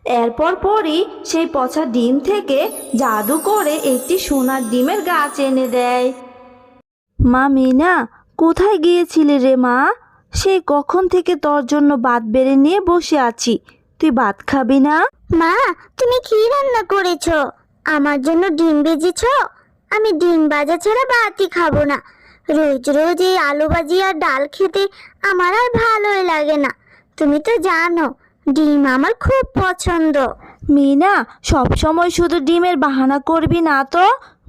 এরপর পরই সেই পচা ডিম থেকে জাদু করে একটি সোনার ডিমের গাছ এনে দেয়। মা মিনা, কোথায় গিয়েছিলি রে মা? সেই কখন থেকে তোর জন্য ভাত বেড়ে নিয়ে বসে আছি, তুই ভাত খাবি না? মা, তুমি কি রান্না করেছো? আমার জন্য ডিম ভেজেছো? আমি ডিম ভাজা ছাড়া ভাতই খাবো না। রোজ রোজ এই আলু ভাজি আর ডাল খেতে আমার আর ভালোই লাগে না। তুমি তো জানো ডিম আমার খুব পছন্দ। মিনা, সব সময় শুধু ডিমের বাহানা করবি না তো।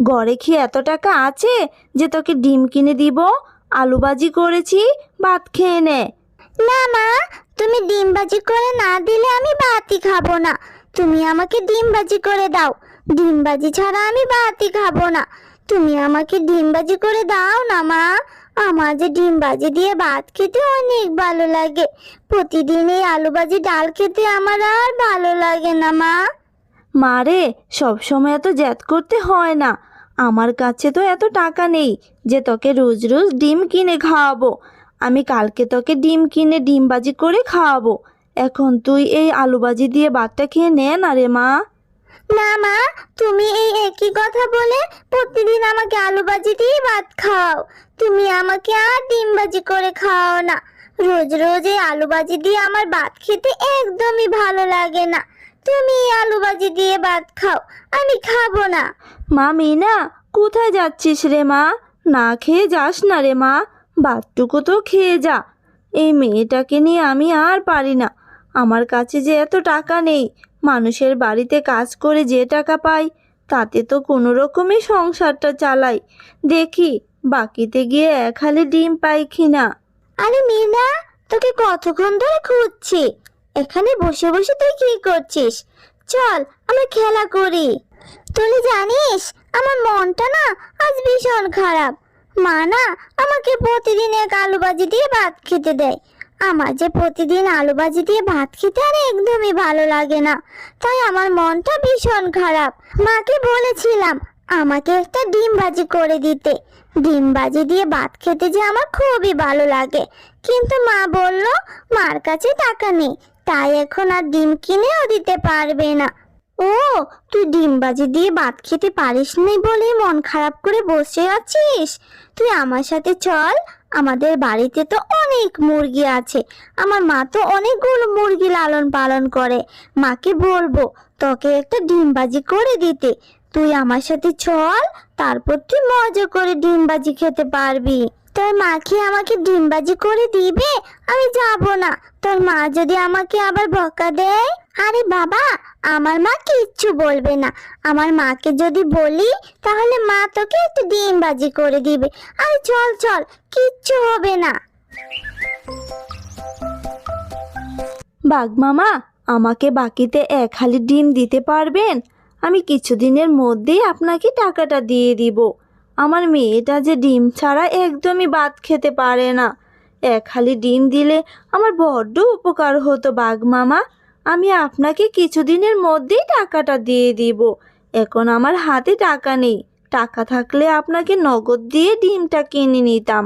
ঘরে কি এত টাকা আছে যে তোকে ডিম কিনে দিব? আলু ভাজি করেছি, ভাত খেয়ে নে। না মা, তুমি ডিম ভাজি করে না দিলে আমি ভাতই খাবো না। তুমি আমাকে ডিম ভাজি করে দাও। ডিম ভাজি ছাড়া আমি ভাতই খাবো না। তুমি আমাকে ডিম ভাজি করে দাও না মা। আমার যে ডিম ভাজি দিয়ে ভাত খেতে অনেক ভালো লাগে। প্রতিদিন এই আলু ভাজি ডাল খেতে আমার আর ভালো লাগে না মা। মারে, সবসময় এত জেদ করতে হয় না। আমার কাছে তো এত টাকা নেই যে তোকে রোজ রোজ ডিম কিনে খাওয়াবো। আমি কালকে তোকে ডিম কিনে ডিম ভাজি করে খাওয়াবো। এখন তুই এই আলু ভাজি দিয়ে ভাতটা খেয়ে নে না রে মা। না মা, তুমি এই একই কথা বলে প্রতিদিন আমাকে আলু ভাজি দিয়ে ভাত খাও। তুমি আমাকে আর ডিম ভাজি করে খাও না। রোজ রোজ এই আলু ভাজি দিয়ে আমার ভাত খেতে একদমই ভালো লাগে না। তুমি এই আলু ভাজি দিয়ে ভাত খাও, আমি খাবো না। মা মিনা, কোথায় যাচ্ছিস রে মা? না খেয়ে যাস না রে মা, ভাতটুকু তো খেয়ে যা। এই মেয়েটাকে নিয়ে আমি আর পারি না। আমার কাছে যে এত টাকা নেই। মানুষের বাড়িতে কাজ করে যে টাকা পাই তাতে তো কোনো রকমে সংসারটা চালাই। দেখি বাকিতে গিয়ে এক হালি ডিম পাই কিনা। আরে মিনা, তোকে কতক্ষণ ধরে খুঁজছি। এখানে বসে বসে তুই কি করছিস? চল আমরা খেলা করি। তুই জানিস আমার মনটা না আজ ভীষণ খারাপ। মা না আমাকে প্রতিদিন এক আলু ভাজি দিয়ে ভাত খেতে দেয়। আমার যে প্রতিদিন আলু ভাজি দিয়ে ভাত খেতে আর একদমই ভালো লাগে না। তাই আমার মনটা ভীষণ খারাপ। মাকে বলেছিলাম আমাকে একটা ডিম ভাজি করে দিতে। ডিম ভাজি দিয়ে ভাত খেতে যে আমার খুবই ভালো লাগে। কিন্তু মা বলল মার কাছে টাকা নেই, তাই এখন আর ডিম কিনেও দিতে পারবে না। ও, তুই ডিম ভাজি দিয়ে ভাত খেতে পারিস নি বলে মন খারাপ করে বসে আছিস? তুই আমার সাথে চল। আমাদের বাড়িতে তো অনেক মুরগি আছে। আমার মা তো অনেকগুলো মুরগি লালন পালন করে। মাকে বলবো তোকে একটা ডিম ভাজি করে দিতে। তুই আমার সাথে চল, তারপর তুই মজা করে ডিম ভাজি খেতে পারবি। তোর মা কি আমাকে ডিম ভাজি করে দিবে? আমি যাব না। তোর মা যদি আমাকে আবার বকা দেয়? আরে বাবা, আমার মা কিচ্ছু বলবে না। আমার মাকে যদি বলি তাহলে মা তোকে একটা ডিম ভাজি করে দিবে। আরে চল চল, কিচ্ছু হবে না। বাঘ মামা, আমাকে বাকিতে এক হালি ডিম দিতে পারবেন? আমি কিছুদিনের মধ্যেই আপনাকে টাকাটা দিয়ে দিব। আমার মেয়েটা যে ডিম ছাড়া একদমই ভাত খেতে পারে না। এক হালি ডিম দিলে আমার বড্ড উপকার হতো বাঘ মামা। আমি আপনাকে কিছুদিনের মধ্যেই টাকাটা দিয়ে দিব। এখন আমার হাতে টাকা নেই। টাকা থাকলে আপনাকে নগদ দিয়ে ডিমটা কিনে নিতাম।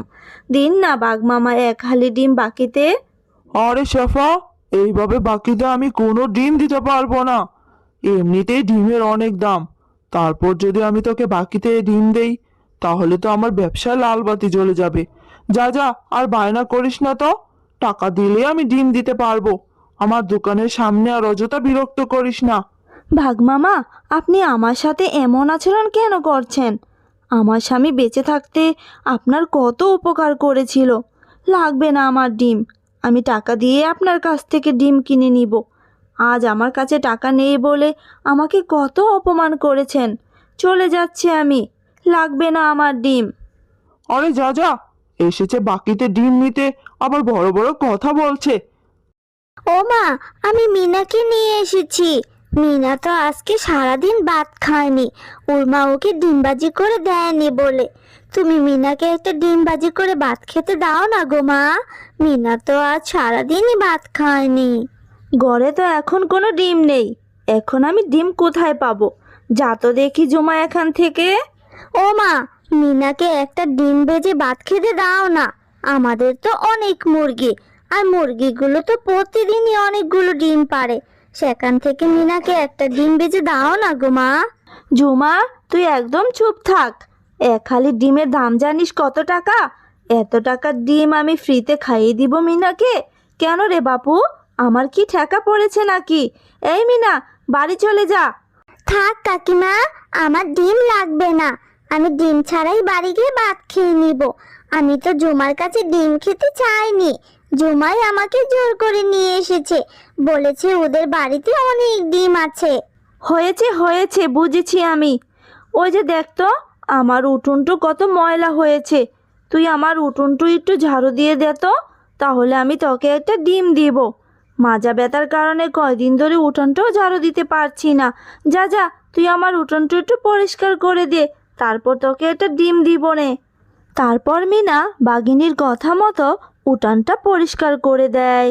দিন না বাঘ মামা এক হালি ডিম বাকিতে। আরে শেফা, এইভাবে বাকিতে আমি কোনো ডিম দিতে পারবো না। এমনিতেই ডিমের অনেক দাম, তারপর যদি আমি তোকে বাকিতে ডিম দেই তাহলে তো আমার ব্যবসায় লাল বাতি জ্বলে যাবে। যা যা, আর বায়না করিস না তো। টাকা দিলে আমি ডিম দিতে পারবো। আমার দোকানের সামনে আর অযথা বিরক্ত করিস না। ভাগ মামা, আপনি আমার সাথে এমন আচরণ কেন করছেন? আমার স্বামী বেঁচে থাকতে আপনার কত উপকার করেছিল। লাগবে না আমার ডিম। আমি টাকা দিয়ে আপনার কাছ থেকে ডিম কিনে নিব। আজ আমার কাছে টাকা নেই বলে আমাকে কত অপমান করেছেন। চলে যাচ্ছে আমি। লাগবে না আমার ডিম। আরে যা যা, এসেছে বাকিতে ডিম নিতে, আবার বড় বড় কথা বলছে। ও মা, আমি মিনাকে নিয়ে এসেছি। মিনা তো আজকে সারাদিন ভাত খায়নি। ওর মা ওকে ডিম ভাজি করে দেয়নি বলে। তুমি মিনাকে একটা ডিম ভাজি করে ভাত খেতে দাও না গো মা। মিনা তো আজ সারাদিনই ভাত খায়নি। ঘরে তো এখন কোনো ডিম নেই। এখন আমি ডিম কোথায় পাবো? যা তো দেখি জমা এখান থেকে। ও মা, মিনাকে একটা ডিম ভেজে ভাত খেতে দাও না। আমাদের তো অনেক মুরগি, আর মুরগিগুলো তো প্রতিদিনই অনেকগুলো ডিম পাড়ে। সেখান থেকে মিনাকে একটা ডিম বেজে দাও না গো মা। ঝুমা, তুই একদম চুপ থাক। এক হালি ডিমের দাম জানিস কত টাকা? এত টাকার ডিম আমি ফ্রিতে খাইয়ে দিব মিনাকে? কেন রে বাপু, আমার কি ঠেকা পড়েছে নাকি? এই মিনা, বাড়ি চলে যা। থাক কাকিমা, আমার ডিম লাগবে না। আমি ডিম ছাড়াই বাড়ি গিয়ে ভাত খেয়ে নিব। আমি তো জুমার কাছে ডিম খেতে চাইনি, জুমাই আমাকে জোর করে নিয়ে এসেছে, বলেছে ওদের বাড়িতে অনেক ডিম আছে। হয়েছে হয়েছে, বুঝেছি আমি। ওই যে দেখ তো, আমার উঠোনটা কত ময়লা হয়েছে। তুই আমার উঠোনটা একটু ঝাড়ু দিয়ে দে তো, তাহলে আমি তোকে একটা ডিম দিব। মাজা ব্যথার কারণে কয়দিন ধরে উঠোনটাও ঝাড়ু দিতে পারছি না। যা যা, তুই আমার উঠোনটা একটু পরিষ্কার করে দে, তারপর তোকে একটা ডিম দিব নে। তারপর মিনা বাঘিনীর কথা মতো উঠানটা পরিষ্কার করে দেয়।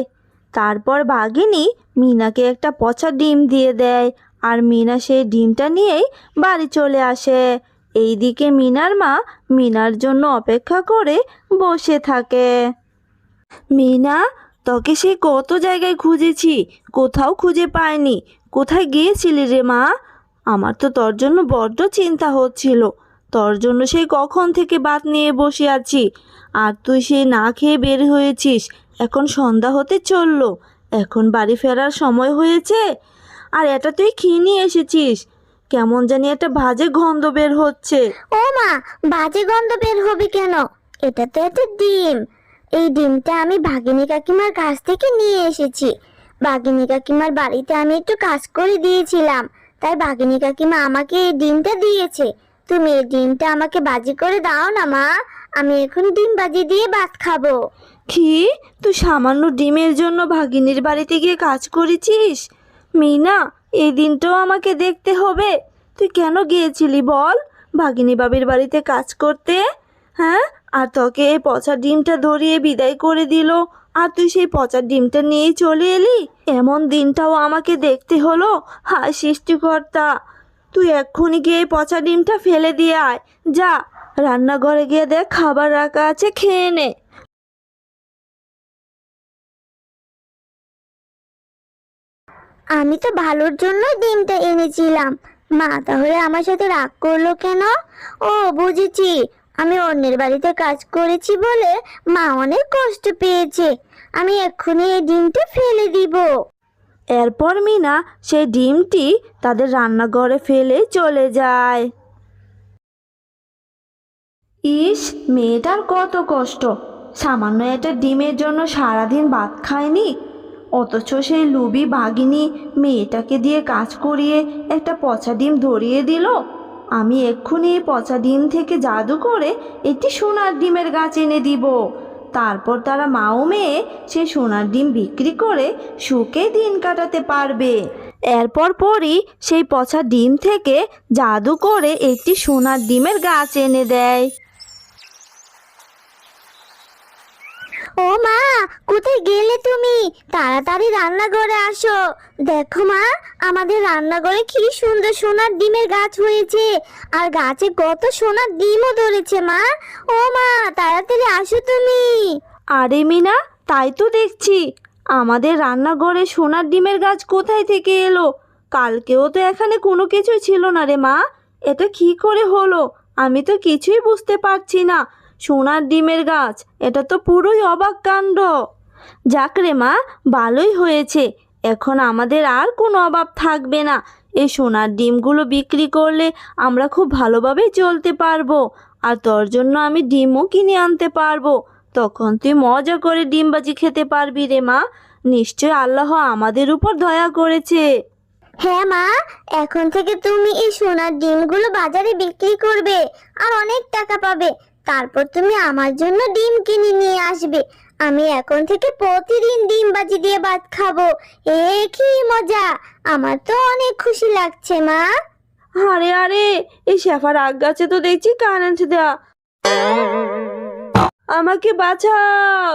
তারপর বাঘিনী মিনাকে একটা পচা ডিম দিয়ে দেয়, আর মিনা সেই ডিমটা নিয়েই বাড়ি চলে আসে। এইদিকে মিনার মা মিনার জন্য অপেক্ষা করে বসে থাকে। মিনা, তোকে সে কত জায়গায় খুঁজেছি, কোথাও খুঁজে পাইনি। কোথায় গিয়েছিলি রে মা? আমার তো তোর জন্য বড্ড চিন্তা হচ্ছিল। তোর জন্য সেই কখন থেকে ভাত নিয়ে বসে আছি, আর তুই সেই না খেয়ে বের হয়েছিস। এখন সন্ধ্যা হতে চললো, এখন বাড়ি ফেরার সময় হয়েছে, আর এটা তুই খেয়ে নিয়ে এসেছিস। কেমন জানি একটা বাজে গন্ধ বের হচ্ছে। ও মা, বাজে গন্ধ বের হবে কেন? এটা তো একটা ডিম। এই ডিমটা আমি ভাগিনী কাকিমার কাছ থেকে নিয়ে এসেছি। ভাগিনী কাকিমার বাড়িতে আমি একটু কাজ করে দিয়েছিলাম, তাই ভাগিনী কাকিমা আমাকে এই ডিমটা দিয়েছে। তুমি এই ডিমটা আমাকে বাজি করে দাও না মা, আমি এখন ডিম বাজি দিয়ে ভাত খাবো। কি, তুই সামান্য ডিমের জন্য ভাগিনীর বাড়িতে গিয়ে কাজ করেছিস? মিনা, এই দিনটাও আমাকে দেখতে হবে। তুই কেন গিয়েছিলি বল ভাগিনী বাবির বাড়িতে কাজ করতে? হ্যাঁ, আর তোকে এই পচা ডিমটা ধরিয়ে বিদায় করে দিল, আর তুই সেই পচা ডিমটা নিয়েই চলে এলি? এমন দিনটাও আমাকে দেখতে হলো? হায় সৃষ্টিকর্তা, তুই এক্ষুনি গিয়ে এই পচা ডিমটা ফেলে দিয়ে আয়। যা, রান্নাঘরে গিয়ে দেখ খাবার রাখা আছে, খেয়ে নে। আমি তো ভালোর জন্য ডিমটা এনেছিলাম, মা তাহলে আমার সাথে রাগ করলো কেন? ও বুঝেছি, আমি অন্যের বাড়িতে কাজ করেছি বলে মা অনেক কষ্ট পেয়েছে। আমি এক্ষুনি এই ডিমটা ফেলে দিব। এরপর মিনা সেই ডিমটি তাদের রান্নাঘরে ফেলে চলে যায়। ইস, মেয়েটার কত কষ্ট! সামান্য একটা ডিমের জন্য সারাদিন ভাত খায়নি, অথচ সেই লুবি বাঘিনী মেয়েটাকে দিয়ে কাজ করিয়ে একটা পচা ডিম ধরিয়ে দিল। আমি এক্ষুনি এই পচা ডিম থেকে জাদু করে একটি সোনার ডিমের গাছ এনে দিব। তারপর তারা মা ও মেয়ে সেই সোনার ডিম বিক্রি করে সুখে দিন কাটাতে পারবে। এরপর পরই সেই পচা ডিম থেকে জাদু করে একটি সোনার ডিমের গাছ এনে দেয়। ও মা, কোথায় গেলে তুমি? তাড়াতাড়ি রান্নাঘরে আসো। দেখো মা, আমাদের রান্নাঘরে কি সুন্দর সোনার ডিমের গাছ হয়েছে, আর গাছে কত সোনার ডিমও ধরেছে মা। ও মা, তাড়াতাড়ি আসো তুমি। আরে মিনা, তাই তো দেখছি। আমাদের রান্নাঘরে সোনার ডিমের গাছ কোথায় থেকে এলো? কালকেও তো এখানে কোনো কিছু ছিল না রে মা। এটা কি করে হলো? আমি তো কিছুই বুঝতে পারছি না। সোনার ডিমের গাছ, এটা তো পুরোই অবাক কাণ্ড। যাক রে মা, ভালোই হয়েছে। এখন আমাদের আর কোনো অভাব থাকবে না। এই সোনার ডিমগুলো বিক্রি করলে আমরা খুব ভালোভাবে চলতে পারবো, আর তোর জন্য আমি ডিমও কিনে আনতে পারবো। তখন তুই মজা করে ডিমবাজি খেতে পারবি রে মা। নিশ্চয় আল্লাহ আমাদের উপর দয়া করেছে। হ্যাঁ মা, এখন থেকে তুমি এই সোনার ডিমগুলো বাজারে বিক্রি করবে আর অনেক টাকা পাবে। তারপর তুমি আমার জন্য ডিম কিনে নিয়ে আসবে। আমি এখন থেকে প্রতিদিন ডিম বাজি দিয়ে ভাত খাবো। এ কি মজা! আমার তো অনেক খুশি লাগছে মা। আরে আরে, এই শেফার আগ গাছে তো দেখছি কারেন্ট দেয়া। আমাকে বাঁচাও!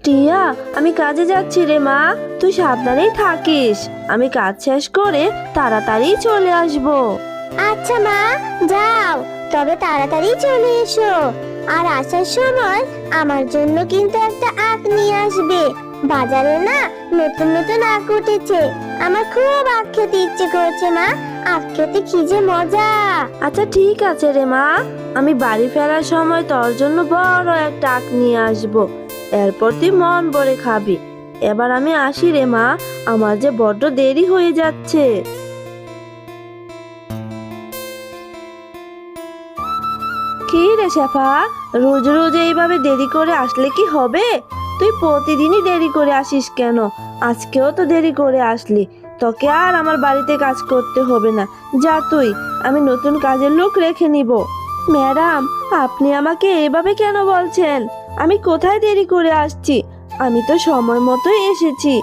টিয়া, আমি কাজে যাচ্ছি রে মা, তুই সাবধানেই থাকিস। আমি কাজ শেষ করে তাড়াতাড়ি চলে আসবো। আচ্ছা মা, যাও, তবে তাড়াতাড়ি চলে এসো। আর আসার সময় আমার জন্য কিন্তু একটা আখ নিয়ে আসবে। বাজারে না নতুন নতুন আখ উঠেছে, আমার খুব আখ খেতে ইচ্ছে করছে মা। আখ খেতে কি যে মজা! আচ্ছা ঠিক আছে রে মা, আমি বাড়ি ফেরার সময় তোর জন্য বড় একটা আখ নিয়ে আসবো। এরপর তুই মন ভরে খাবি। এবার আমি আসি রে মা, আমার যে বড্ড দেরি হয়ে যাচ্ছে। কি রে শেফা, রোজ রোজ এইভাবে দেরি করে আসলে কি হবে? তুই প্রতিদিনই দেরি করে আসিস কেন? আজকেও তো দেরি করে আসলি। তোকে আর আমার বাড়িতে কাজ করতে হবে না, যা তুই, আমি নতুন কাজের লোক রেখে নিব। ম্যাডাম, আপনি আমাকে এভাবে কেন বলছেন? আমি কোথায় দেরি করে আসছি? আমি তো সময় মতোই এসেছি।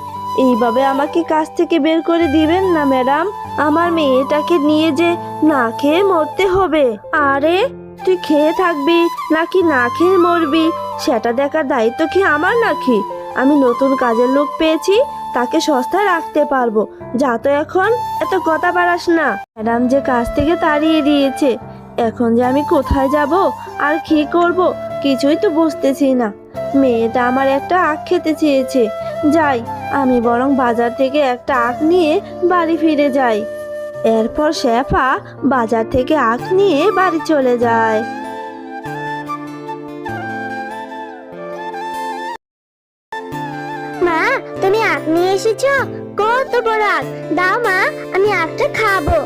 এইভাবে আমাকে কাজ থেকে বের করে দিবেন না ম্যাডাম। আমার মেয়েটাকে নিয়ে যে না খেয়ে মরতে হবে। আরে তুই খেয়ে থাকবি নাকি না খেয়ে মরবি সেটা দেখার দায়িত্ব কি আমার নাকি? আমি নতুন কাজের লোক পেয়েছি, তাকে সস্তায় রাখতে পারবো। যা তো এখন, এত কথা বাড়াস না। ম্যাডাম যে কাজ থেকে তাড়িয়ে দিয়েছে, এখন যে আমি কোথায় যাব আর কি করব কিছুই তো বুঝতেছি না। মেয়েটা আমার একটা আখ খেতে চেয়েছে। যাই, আমি বরং বাজার থেকে একটা আখ নিয়ে বাড়ি ফিরে যাই। এরপর শেফা বাজার থেকে আখ নিয়ে বাড়ি চলে যায়। মা, তুমি আখ নিয়ে এসেছো? কত বড় আখ! দাও মা, আমি আখটা খাবো।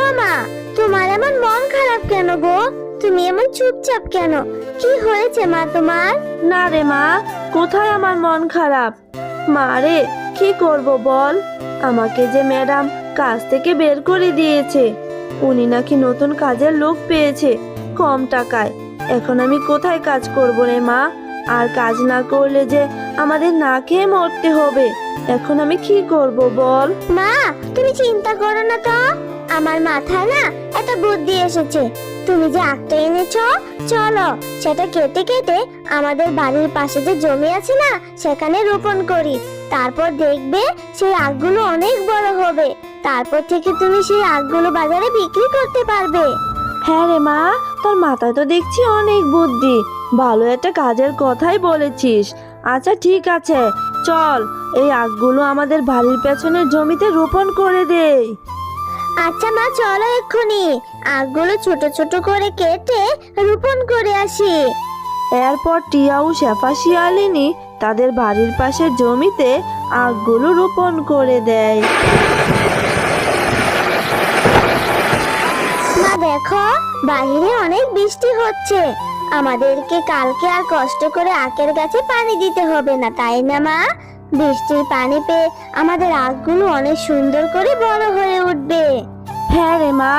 ও মা, তোমার এমন মন খারাপ কেন গো? তুমি এমন চুপচাপ কেন? কি হয়েছে মা তোমার? না রে মা, কোথায় আমার মন খারাপ? মা রে, কি করব বল? আমাকে যে ম্যাডাম কাজ থেকে বের করে দিয়েছে। উনি নাকি নতুন কাজের লোক পেয়েছে কম টাকায়। এখন আমি কোথায় কাজ করব রে মা? আর কাজ না করলে যে আমাদের না খেয়ে মরতে হবে। এখন আমি কি করব বল? মা, তুমি চিন্তা করো না তো, আমার মাথায় না একটা বুদ্ধি এসেছে। তুমি যে আখটা এনেছো, চলো সেটা কেটে কেটে আমাদের বাড়ির পাশে যে জমি আছে না, সেখানে রোপণ করি। তারপর দেখবে সেই আখগুলো অনেক বড় হবে। তারপর থেকে তুমি সেই আখগুলো বাজারে বিক্রি করতে পারবে। হ্যাঁ রে মা, তোর মাথায় তো দেখছি অনেক বুদ্ধি। ভালো একটা কাজের কথাই বলেছিস। আচ্ছা ঠিক আছে, চল এই আখগুলো আমাদের বাড়ির পেছনের জমিতে রোপণ করে দেই। আচ্ছা মা, চলো এক্ষুনি আখগুলো ছোট ছোট করে কেটে রোপণ করে আসি। এরপর টিয়া ও শেফা শিয়ালিনী তাদের বাড়ির পাশের জমিতে আখগুলো রোপণ করে দেয়। মা দেখো, বাইরে অনেক বৃষ্টি হচ্ছে। আমাদেরকে কালকে আর কষ্ট করে আখের গাছে পানি দিতে হবে না, তাই না মা? বৃষ্টির পানি পেয়ে আমাদের আখগুলো অনেক সুন্দর করে বড় হয়ে উঠবে। হ্যাঁ রে মা,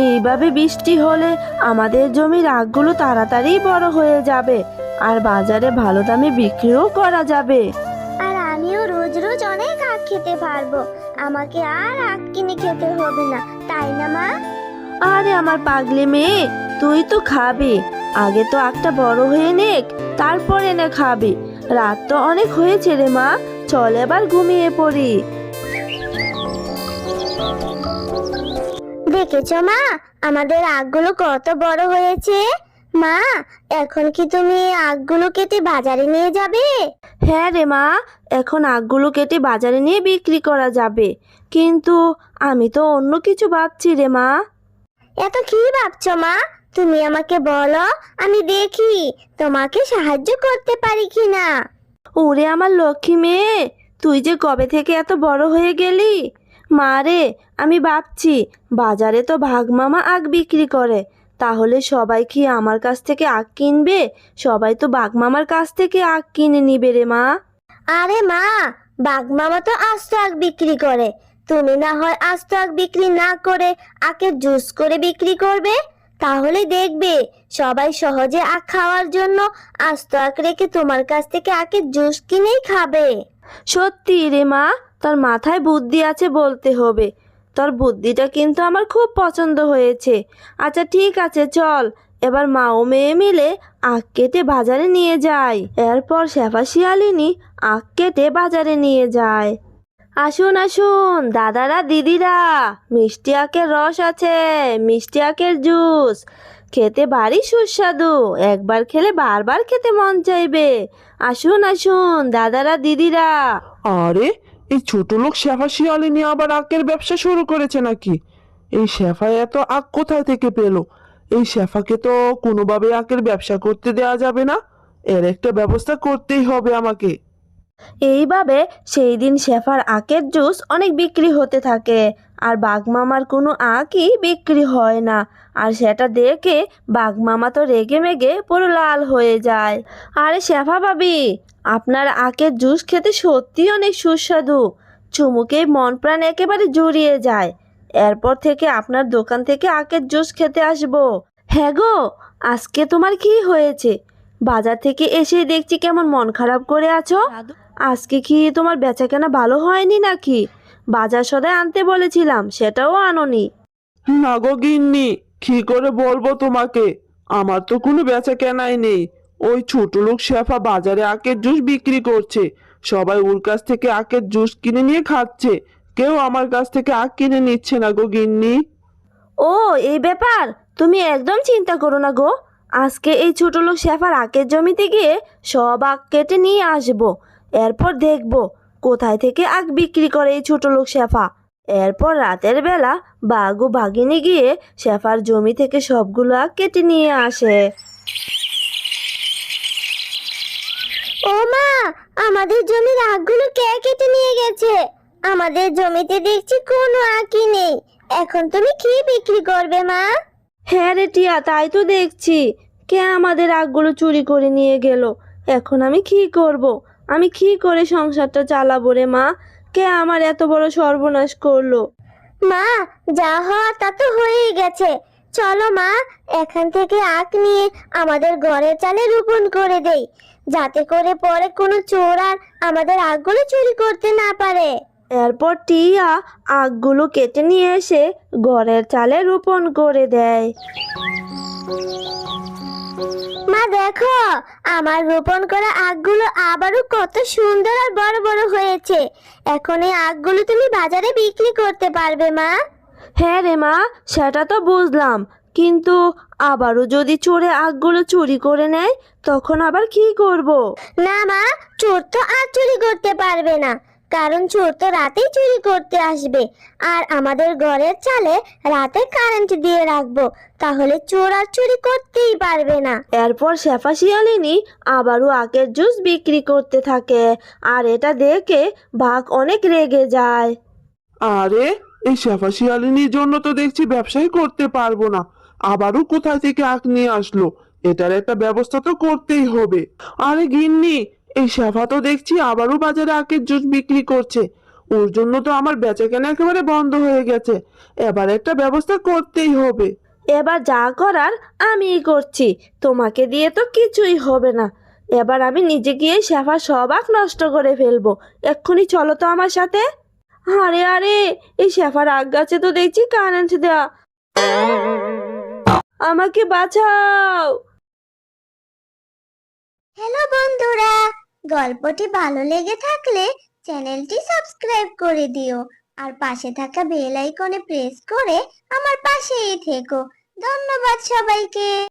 এইভাবে বৃষ্টি হলে আমাদের জমির আখগুলো তাড়াতাড়ি বড় হয়ে যাবে, আর বাজারে ভালো দামে বিক্রিও করা যাবে। আর আমিও রোজ রোজ অনেক আখ খেতে পারবো। আমাকে আর আখ কিনে খেতে হবে না, তাই না মা? আরে আমার পাগলি মেয়ে, তুই তো খাবি। আগে তো আখটা বড় হয়ে নেক, তারপর এনে খাবি। রাত তো অনেক হয়েছে রে মা, চল এবার ঘুমিয়ে পড়ি। দেখেছো মা, আমাদের আখগুলো কত বড় হয়েছে। মা, এখন কি তুমি এই আখগুলো কেটে বাজারে নিয়ে যাবে? হ্যাঁ রে মা, এখন আখগুলো কেটে বাজারে নিয়ে বিক্রি করা যাবে। কিন্তু আমি তো অন্য কিছু ভাবছি রে মা। এত কি ভাবছো মা? তুমি আমাকে বলো, আমি দেখি তোমাকে সাহায্য করতে পারি কিনা। ওরে আমার লক্ষ্মী মেয়ে, তুই যে কবে থেকে এত বড় হয়ে গেলি? মা রে, আমি ভাবছি বাজারে তো ভাগ মামা আখ বিক্রি করে, তাহলে সবাই কি আমার কাছ থেকে আখ কিনবে? সবাই তো বাঘ মামার কাছ থেকে আখ কিনে নিবে রে মা। আরে মা, বাঘ মামা তো আস্ত আখ বিক্রি করে। তুমি না হয় আস্ত আখ বিক্রি না করে আখের জুস করে বিক্রি করবে। তাহলে দেখবে সবাই সহজে আখ খাওয়ার জন্য আস্ত আখ রেখে তোমার কাছ থেকে আখের জুস কিনেই খাবে। সত্যি রে মা, তোর মাথায় বুদ্ধি আছে বলতে হবে। তোর বুদ্ধিটা কিন্তু আমার খুব পছন্দ হয়েছে। আচ্ছা ঠিক আছে, চল এবার মা ও মেয়ে মিলে আখ কেটে বাজারে নিয়ে যাই। এরপর শেফা শিয়ালিনী আখ কেটে বাজারে নিয়ে যায়। আসুন আসুন দাদারা দিদিরা, মিষ্টি আখের রস আছে, মিষ্টি আখের জুস, খেতে ভারী সুস্বাদু, একবার খেলে বারবার খেতে মন চাইবে। আসুন আসুন দাদারা দিদিরা। আরে, এই ছোট লোক শেফা শিয়ালিনী আবার আখের ব্যবসা শুরু করেছে নাকি? এই শেফা এত আখ কোথায় থেকে পেলো? এই শেফাকে তো কোনোভাবে আখের ব্যবসা করতে দেওয়া যাবে না। এর একটা ব্যবস্থা করতেই হবে আমাকে। এইভাবে সেই দিন শেফার আখের জুস অনেক বিক্রি হতে থাকে, আর বাঘমামার কোনো আখই বিক্রি হয় না। আর সেটা দেখে বাঘমামা তো রেগে মেগে পুরো লাল হয়ে যায়। আরে শেফা ভাবি, আপনার আখের জুস খেতে সত্যি অনেক সুস্বাদু। চুমুকেই মন প্রাণ একেবারে জুড়িয়ে যায়। এরপর থেকে আপনার দোকান থেকে আখের জুস খেতে আসবো। হ্যাঁ গো, আজকে তোমার কি হয়েছে? বাজার থেকে এসে দেখছি কেমন মন খারাপ করে আছো। আজকে কি তোমার বেচাকেনা ভালো হয়নি নাকি? বাজার সদাই আনতে বলেছিলাম, সেটাও আনোনি। না গো গিন্নি, কি করে বলবো তোমাকে? আমার তো কোনো বেচা কেনাই নেই। ওই ছোট লোক শেফা বাজারে আখের জুস বিক্রি করছে। সবাই ওর কাছ থেকে আখের জুস কিনে নিয়ে খাচ্ছে। কেউ আমার কাছ থেকে আখ কিনে নিচ্ছে না গো গিন্নি। ও, এই ব্যাপার। তুমি একদম চিন্তা করো না গো। আজকে এই ছোট লোক শেফার আখের জমিতে গিয়ে সব আখ কেটে নিয়ে আসবো। এরপর দেখবো কোথায় থেকে আখ বিক্রি করে এই ছোট লোক শেফা। এরপর রাতের বেলা বাঘ ও বাঘিনী গিয়ে শেফার জমি থেকে সবগুলো আখ কেটে নিয়ে আসে। ও মা, আমাদের জমির আখগুলো কে কেটে নিয়ে গেছে? আমাদের জমিতে দেখছি কোনো আখই নেই। এখন তুমি কি বিক্রি করবে মা? হ্যাঁ রে টিয়া, তাই তো দেখছি। কে আমাদের আখগুলো চুরি করে নিয়ে গেল? এখন আমি কি করব? আমি কি করে সংসারটা চালাবো রে মা? কে আমার এত বড় সর্বনাশ করলো? মা, যা হওয়ার তা তো হয়েই গেছে। চলো মা, এখান থেকে আখ নিয়ে আমাদের ঘরের চালে রোপণ করে দেই, যাতে করে পরে কোনো চোর আর আমাদের আখগুলো চুরি করতে না পারে। এরপর টিয়া আখগুলো কেটে নিয়ে এসে ঘরের চালে রোপণ করে দেয়। মা দেখো, আমার রোপণ করা আখগুলো আবারও কত সুন্দর আর বড় বড় হয়েছে। এখন এই আখগুলো তুমি বাজারে বিক্রি করতে পারবে মা। হ্যাঁ রে মা, সেটা তো বুঝলাম, কিন্তু আবারও যদি চোরে আখগুলো চুরি করে নেয়, তখন আবার কি করব? না মা, চোর তো আর চুরি করতে পারবে না, কারণ চোর তো রাতেই চুরি করতে আসবে। আর আমাদের ঘরের চালে রাতে কারেন্ট দিয়ে রাখবো, তাহলে চোর আর চুরি করতেই পারবে না। এরপর শেফা শিয়ালিনী আবারও আখের জুস বিক্রি করতে থাকে, আর এটা দেখে বাঘ অনেক রেগে যায়। আরে, এই শেফা শিয়ালিনীর জন্য তো দেখছি ব্যবসাই করতে পারবো না। আবারও কোথায় থেকে আখ নিয়ে আসলো? এটার একটা ব্যবস্থা তো করতেই হবে। আরে গিন্নি, এই শেফা তো দেখছি আবারও বাজারে আখের জুস বিক্রি করছে। ওর জন্য তো আমার বেচাকেনা একেবারে বন্ধ হয়ে গেছে। এবার একটা ব্যবস্থা করতেই হবে। এবার যা করার আমিই করছি, তোমাকে দিয়ে তো কিছুই হবে না। এবার আমি নিজে গিয়ে শেফা সব আখ নষ্ট করে ফেলবো। এক্ষুনি চলো তো আমার সাথে। আরে আরে, এই শেফার আখ গাছে তো দেখছি কারেন্ট দেয়া। আমাকে বাঁচাও। হ্যালো বন্ধুরা, গল্পটি ভালো লেগে থাকলে চ্যানেলটি সাবস্ক্রাইব করে দিও আর পাশে থাকা বেল আইকনে প্রেস করে আমার পাশেই থেকো। ধন্যবাদ সবাইকে।